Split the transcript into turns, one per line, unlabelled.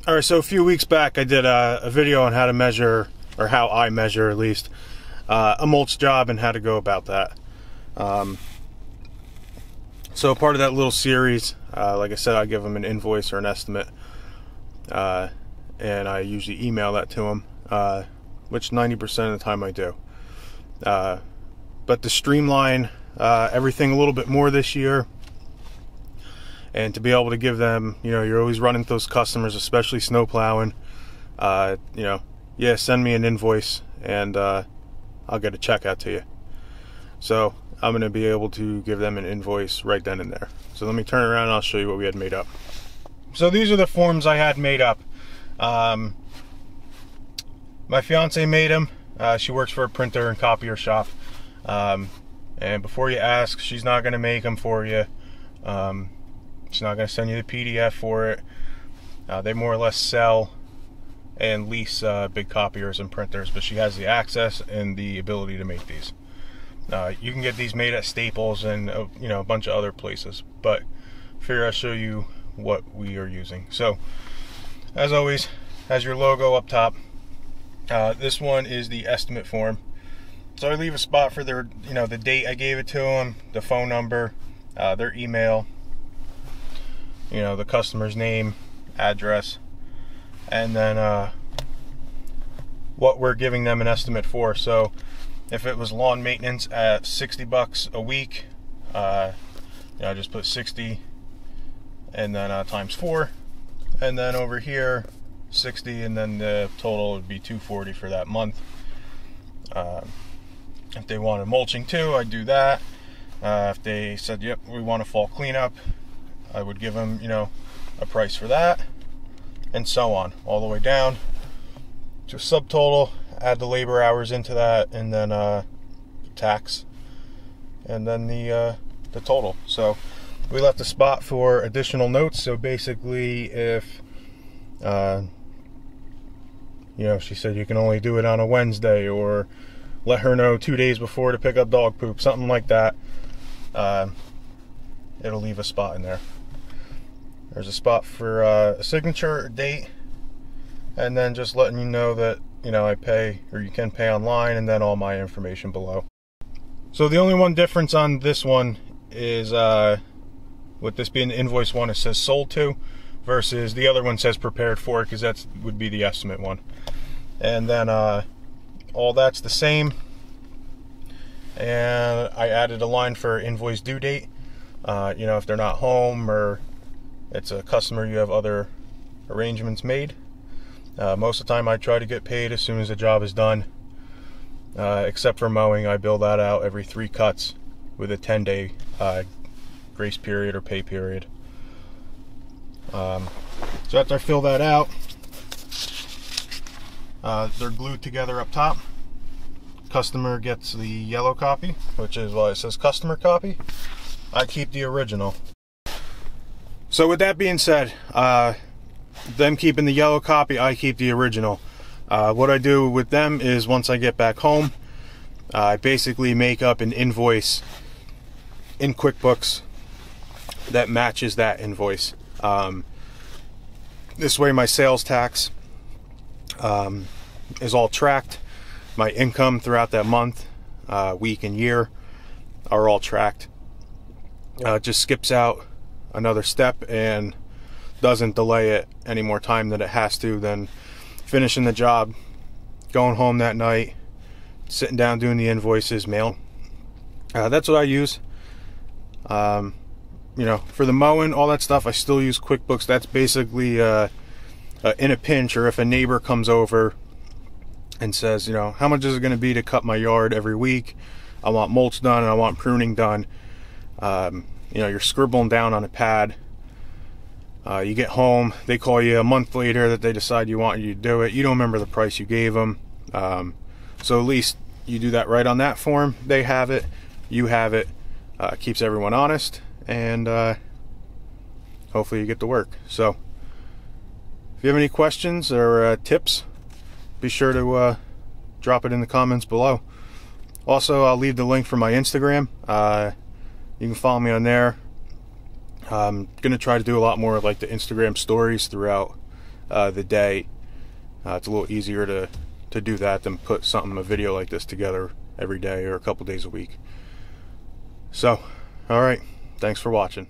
All right, so a few weeks back I did a video on how to measure, or how I measure at least, a mulch job and how to go about that. So part of that little series, like I said, I give them an invoice or an estimate, and I usually email that to them, which 90% of the time I do. But to streamline everything a little bit more this year, and to be able to give them, you know, you're always running those customers, especially snow plowing, you know, yeah, send me an invoice and I'll get a check out to you. So I'm going to be able to give them an invoice right then and there. So let me turn around and I'll show you what we had made up. So these are the forms I had made up. My fiance made them. She works for a printer and copier shop. And before you ask, she's not going to make them for you. She's not going to send you the PDF for it. They more or less sell and lease big copiers and printers, but she has the access and the ability to make these. You can get these made at Staples and you know, a bunch of other places, but figure I'll show you what we are using. So as always, has your logo up top. This one is the estimate form. So I leave a spot for their, you know, the date I gave it to them, the phone number, their email, you know, the customer's name, address, and then what we're giving them an estimate for. So if it was lawn maintenance at $60 a week, you know, just put 60 and then times 4, and then over here 60, and then the total would be $240 for that month. If they wanted mulching too, I'd do that. If they said, yep, we want a fall cleanup, I would give them, you know, a price for that, and so on, all the way down to subtotal, add the labor hours into that, and then tax, and then the total. So we left a spot for additional notes. So basically, if you know, she said you can only do it on a Wednesday, or let her know 2 days before to pick up dog poop, something like that, it'll leave a spot in there. There's a spot for a signature, a date, and then just letting you know that, you know, I pay, or you can pay online, and then all my information below. So the only one difference on this one is, with this being the invoice one, it says sold to, versus the other one says prepared for, because that would be the estimate one. And then all that's the same. And I added a line for invoice due date. You know, if they're not home, or it's a customer you have other arrangements made. Most of the time I try to get paid as soon as the job is done. Except for mowing, I bill that out every 3 cuts with a 10-day grace period or pay period. So after I fill that out, they're glued together up top. Customer gets the yellow copy, which is why it says customer copy. I keep the original. So with that being said, them keeping the yellow copy, I keep the original. What I do with them is, once I get back home, I basically make up an invoice in QuickBooks that matches that invoice. This way my sales tax is all tracked. My income throughout that month, week, and year are all tracked. It just skips out another step and doesn't delay it any more time than it has to. Then finishing the job, going home that night, sitting down doing the invoices, mail. That's what I use. You know, for the mowing, all that stuff, I still use QuickBooks. That's basically in a pinch, or if a neighbor comes over and says, you know, how much is it going to be to cut my yard every week? I want mulch done and I want pruning done. You know, you're scribbling down on a pad. You get home, they call you a month later that they decide you want you to do it. You don't remember the price you gave them. So at least you do that right on that form. They have it, you have it. Keeps everyone honest, and hopefully you get to work. So if you have any questions or tips, be sure to drop it in the comments below. Also, I'll leave the link for my Instagram. You can follow me on there. I'm gonna try to do a lot more of like the Instagram stories throughout the day. It's a little easier to do that than put a video like this together every day or a couple days a week. So, alright, thanks for watching.